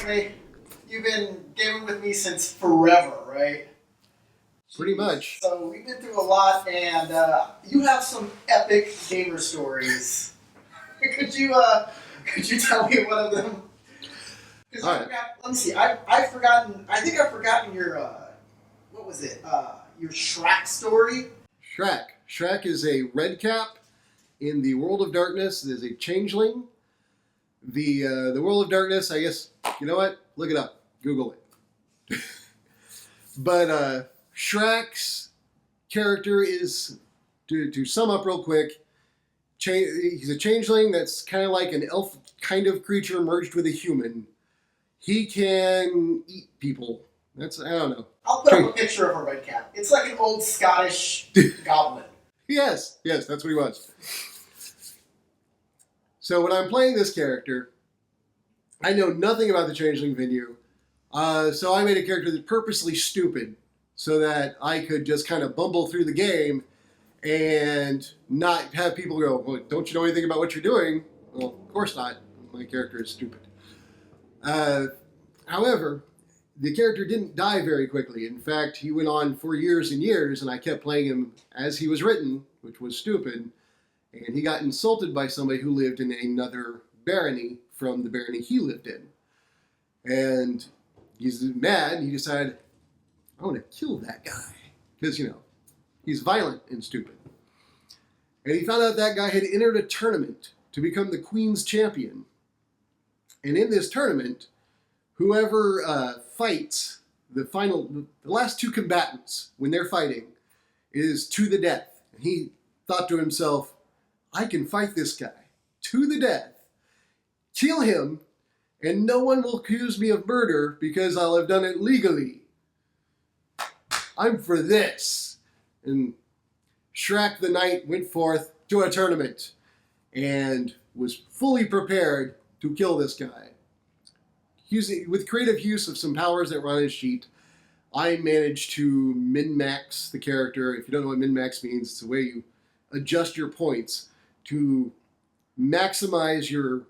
me? You've been gaming with me since forever, right? Pretty much. So we've been through a lot, and you have some epic gamer stories. could you tell me one of them? Because let me see. I've forgotten. I think I've forgotten your what was it? Your Shraak story. Shraak. Shraak is a red cap in the World of Darkness. There's a changeling. The World of Darkness, I guess, you know what? Look it up. Google it. But Shraak's character is, to sum up real quick, he's a changeling that's kind of like an elf kind of creature merged with a human. He can eat people. I don't know. I'll put up a picture of a red cap. It's like an old Scottish goblin. Yes, that's what he was. So when I'm playing this character, I know nothing about the changeling venue. So I made a character that's purposely stupid so that I could just kind of bumble through the game and not have people go, well, don't you know anything about what you're doing? Well, of course not. My character is stupid. However, the character didn't die very quickly. In fact, he went on for years and years, and I kept playing him as he was written, which was stupid. And he got insulted by somebody who lived in another barony from the barony he lived in. And he's mad, and he decided, I want to kill that guy. Because, he's violent and stupid. And he found out that guy had entered a tournament to become the Queen's champion. And in this tournament, whoever fights the last two combatants, when they're fighting, is to the death. And he thought to himself, I can fight this guy to the death, kill him, and no one will accuse me of murder because I'll have done it legally. I'm for this. And Shraak the Knight went forth to a tournament and was fully prepared to kill this guy. With creative use of some powers that were on his sheet, I managed to min-max the character. If you don't know what min-max means, it's the way you adjust your points to maximize your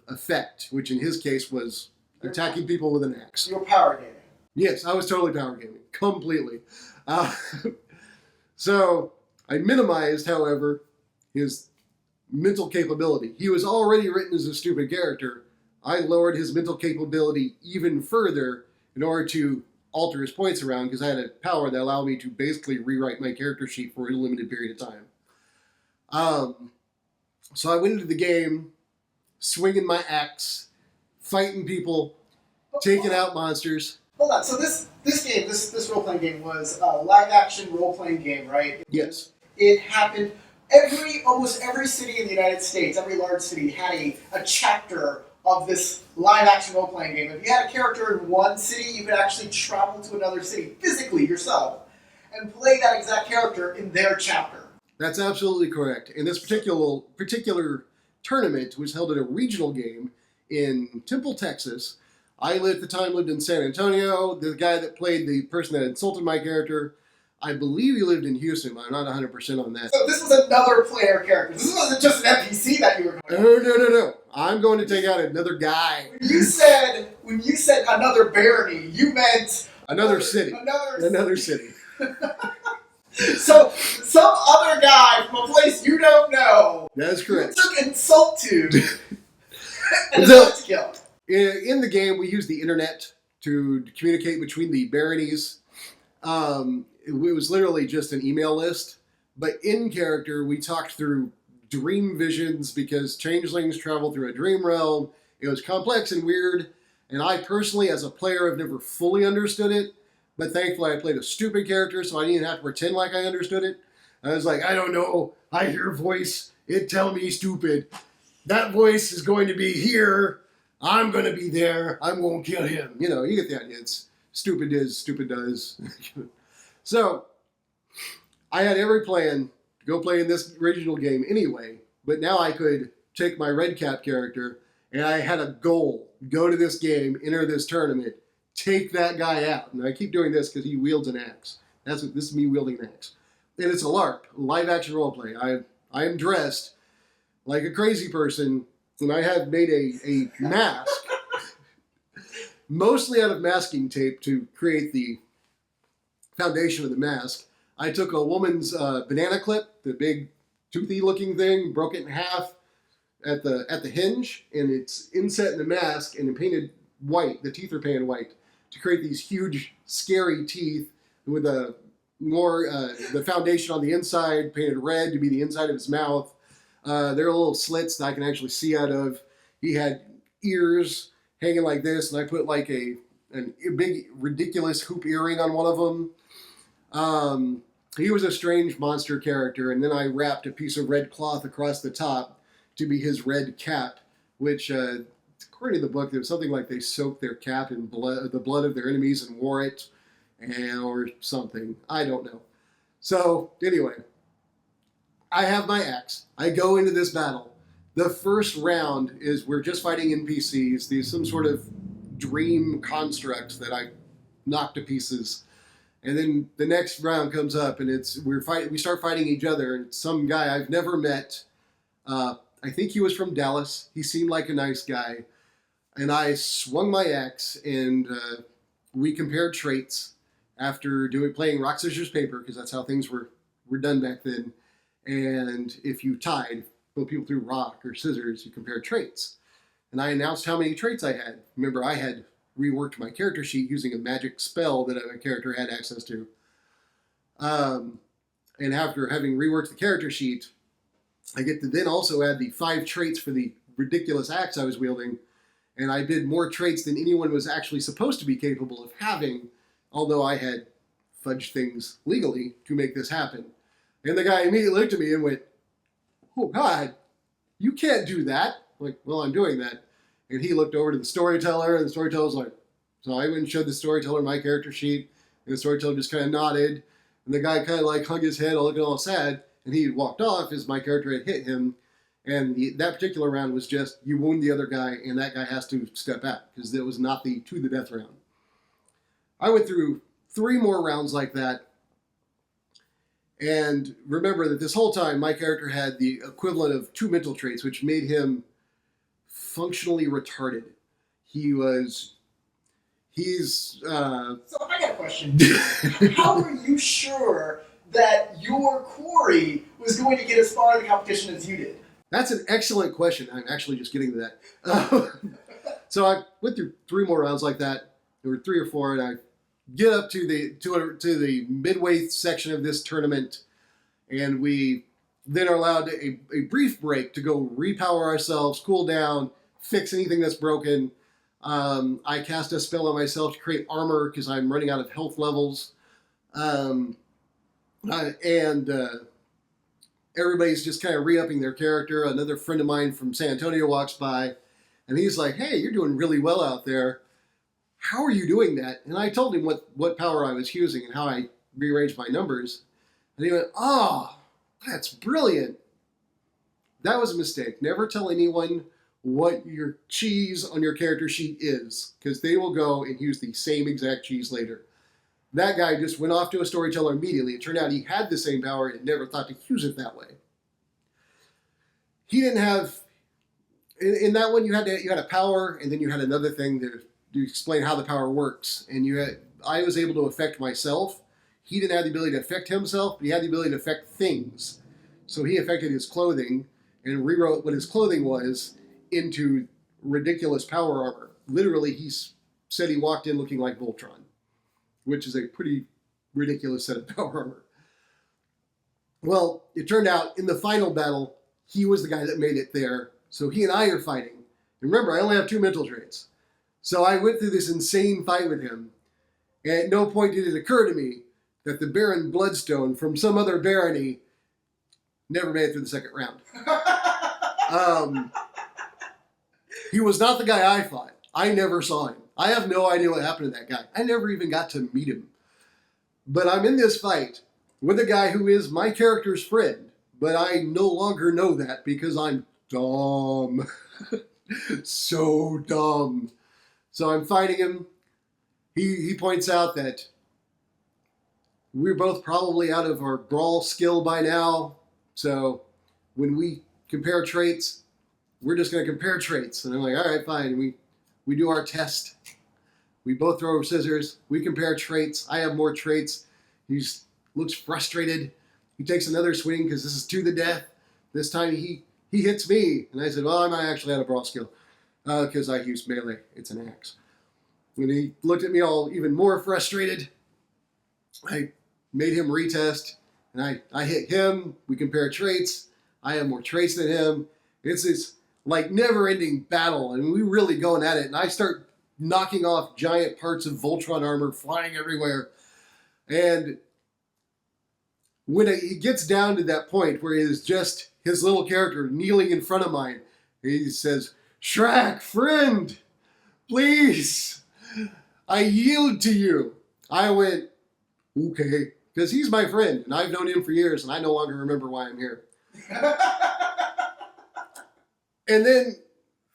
effect, which in his case was attacking people with an axe. You were power gaming. Yes, I was totally power gaming. Completely. So I minimized, however, his mental capability. He was already written as a stupid character. I lowered his mental capability even further in order to alter his points around because I had a power that allowed me to basically rewrite my character sheet for a limited period of time. So I went into the game swinging my axe, fighting people, taking out monsters. Hold on. So this game, this role-playing game was a live-action role-playing game, right? Yes. It happened almost every city in the United States, every large city had a chapter of this live-action role-playing game. If you had a character in one city, you could actually travel to another city physically yourself and play that exact character in their chapter. That's absolutely correct. And this particular tournament was held at a regional game in Temple, Texas. I at the time lived in San Antonio. The guy that played the person that insulted my character, I believe he lived in Houston. I'm not 100% on that. So this was another player character. This wasn't just an NPC that you were going to. No. I'm going to take out another guy. When you said another barony, you meant another city. Another city. So some other guy from a place you don't know. That's correct. You took insult to and decided to kill. In the game, we use the internet to communicate between the baronies. It was literally just an email list. But in character, we talked through dream visions because changelings travel through a dream realm. It was complex and weird. And I personally, as a player, have never fully understood it. But thankfully, I played a stupid character, so I didn't have to pretend like I understood it. I was like, I don't know. I hear a voice. It tell me stupid. That voice is going to be here. I'm going to be there. I'm going to kill him. You get the idea. It's stupid is, stupid does. So, I had every plan to go play in this original game anyway, but now I could take my red cap character, and I had a goal. Go to this game, enter this tournament, take that guy out. And I keep doing this because he wields an axe. This is me wielding an axe. And it's a LARP, live action roleplay. I am dressed like a crazy person, and I have made a mask mostly out of masking tape to create the foundation of the mask. I took a woman's banana clip, the big toothy looking thing, broke it in half at the hinge, and it's inset in the mask and painted white. The teeth are painted white to create these huge, scary teeth with a more the foundation on the inside painted red to be the inside of his mouth. There are little slits that I can actually see out of. He had ears hanging like this, and I put like a big ridiculous hoop earring on one of them. He was a strange monster character, and then I wrapped a piece of red cloth across the top to be his red cap, which, according to the book, there was something like they soaked their cap in the blood of their enemies and wore it, or something. I don't know. So, anyway, I have my axe. I go into this battle. The first round is we're just fighting NPCs, these some sort of dream constructs that I knocked to pieces. And then the next round comes up, and we start fighting each other. And some guy I've never met. I think he was from Dallas. He seemed like a nice guy. And I swung my axe, and we compared traits after playing rock, scissors, paper, because that's how things were done back then. And if you tied, both people threw rock or scissors, you compared traits. And I announced how many traits I had. Remember, I had reworked my character sheet using a magic spell that my character had access to. And after having reworked the character sheet, I get to then also add the 5 traits for the ridiculous axe I was wielding. And I did more traits than anyone was actually supposed to be capable of having, although I had fudged things legally to make this happen. And the guy immediately looked at me and went, "Oh God, you can't do that." I'm like, "Well, I'm doing that." And he looked over to the storyteller, and the storyteller's like, so I went and showed the storyteller my character sheet, and the storyteller just kind of nodded, and the guy kind of like hung his head, looking all sad, and he walked off as my character had hit him. And that particular round was just, you wound the other guy, and that guy has to step out, because it was not the to the death round. I went through 3 more rounds like that, and remember that this whole time my character had the equivalent of 2 mental traits, which made him functionally retarded. He's So I got a question. How are you sure that your quarry was going to get as far in the competition as you did? That's an excellent question. I'm actually just getting to that. So I went through 3 more rounds like that. There were 3 or 4, and I get up to the midway section of this tournament, and we then are allowed a brief break to go repower ourselves, cool down, fix anything that's broken. I cast a spell on myself to create armor because I'm running out of health levels. Everybody's just kind of re-upping their character. Another friend of mine from San Antonio walks by, and he's like, "Hey, you're doing really well out there. How are you doing that?" And I told him what power I was using and how I rearranged my numbers. And he went, "Oh, that's brilliant. That was a mistake. Never tell anyone what your cheese on your character sheet is, because they will go and use the same exact cheese later." That guy just went off to a storyteller immediately. It turned out he had the same power and never thought to use it that way. He didn't have, in that one you had a power, and then you had another thing to explain how the power works. And I was able to affect myself. He didn't have the ability to affect himself, but he had the ability to affect things. So he affected his clothing and rewrote what his clothing was into ridiculous power armor. Literally, he said he walked in looking like Voltron, which is a pretty ridiculous set of power armor. Well, it turned out in the final battle, he was the guy that made it there. So he and I are fighting. And remember, I only have 2 mental traits. So I went through this insane fight with him. And at no point did it occur to me that the Baron Bloodstone from some other barony never made it through the second round. He was not the guy I fought. I never saw him. I have no idea what happened to that guy. I never even got to meet him. But I'm in this fight with a guy who is my character's friend, but I no longer know that because I'm dumb. So dumb. So I'm fighting him. He points out that we're both probably out of our brawl skill by now. So when we compare traits, we're just going to compare traits. And I'm like, all right, fine. We do our test. We both throw scissors. We compare traits. I have more traits. He looks frustrated. He takes another swing because this is to the death. This time he hits me. And I said, well, I'm actually out of brawl skill because I use melee. It's an axe. When he looked at me all even more frustrated, I made him retest. And I hit him. We compare traits. I have more traits than him. It's this like never-ending battle. And we're really going at it. And I start knocking off giant parts of Voltron armor flying everywhere. And when it gets down to that point where it is just his little character kneeling in front of mine, he says, Shraak, friend, please, I yield to you. I went, okay, because he's my friend, and I've known him for years, and I no longer remember why I'm here. And then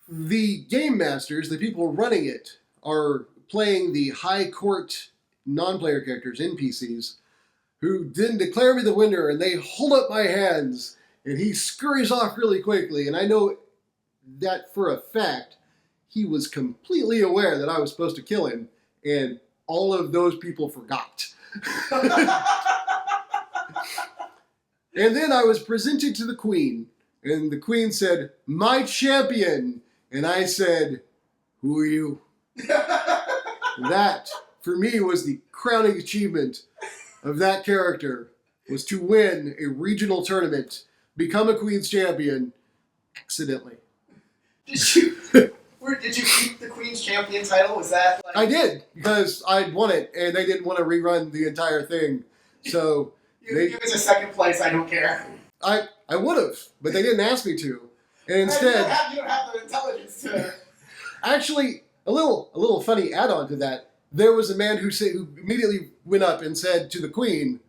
the game masters, the people running it, are playing the high court non-player characters, NPCs, who then declare me the winner, and they hold up my hands, and he scurries off really quickly, and I know that for a fact, he was completely aware that I was supposed to kill him, and all of those people forgot. And then I was presented to the queen, and the queen said, my champion, and I said, who are you? That, for me, was the crowning achievement of that character, was to win a regional tournament, become a Queen's champion, accidentally. Did you keep the Queen's champion title? Was that like... I did, because I'd won it, and they didn't want to rerun the entire thing. So you give us a second place, I don't care. I would have, but they didn't ask me to. And instead... You don't have the intelligence to... Actually, a little funny add-on to that. There was a man who immediately went up and said to the queen,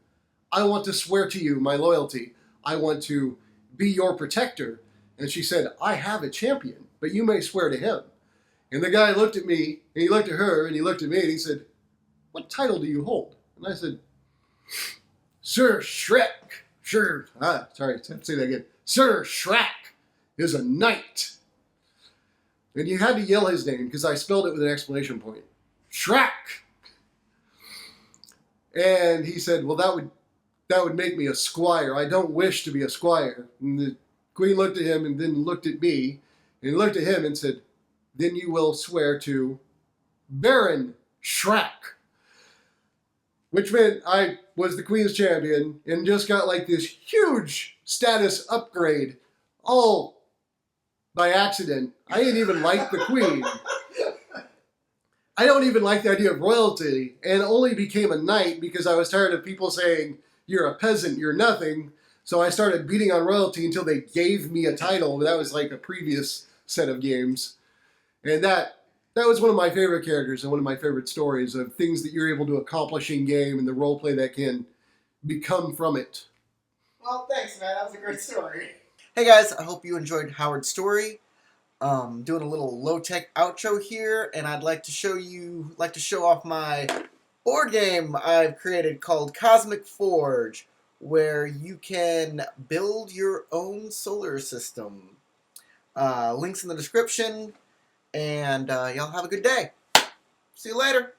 I want to swear to you my loyalty. I want to be your protector. And she said, I have a champion, but you may swear to him. And the guy looked at me, and he looked at her, and he looked at me, and he said, what title do you hold? And I said, Sir Shraak. Sir Shraak is a knight. And you had to yell his name, because I spelled it with an exclamation point. Shraak! And he said, well, that would make me a squire. I don't wish to be a squire. And the queen looked at him and then looked at me and looked at him and said, then you will swear to Baron Shraak. Which meant I was the queen's champion and just got like this huge status upgrade all by accident. I didn't even like the queen. I don't even like the idea of royalty, and only became a knight because I was tired of people saying, you're a peasant, you're nothing. So I started beating on royalty until they gave me a title. That was like a previous set of games. And that was one of my favorite characters and one of my favorite stories of things that you're able to accomplish in game and the role play that can become from it. Well, thanks, man. That was a great story. Hey guys, I hope you enjoyed Howard's story. Doing a little low-tech outro here, and I'd like to show off my board game I've created called Cosmic Forge, where you can build your own solar system. Links in the description, and y'all have a good day. See you later.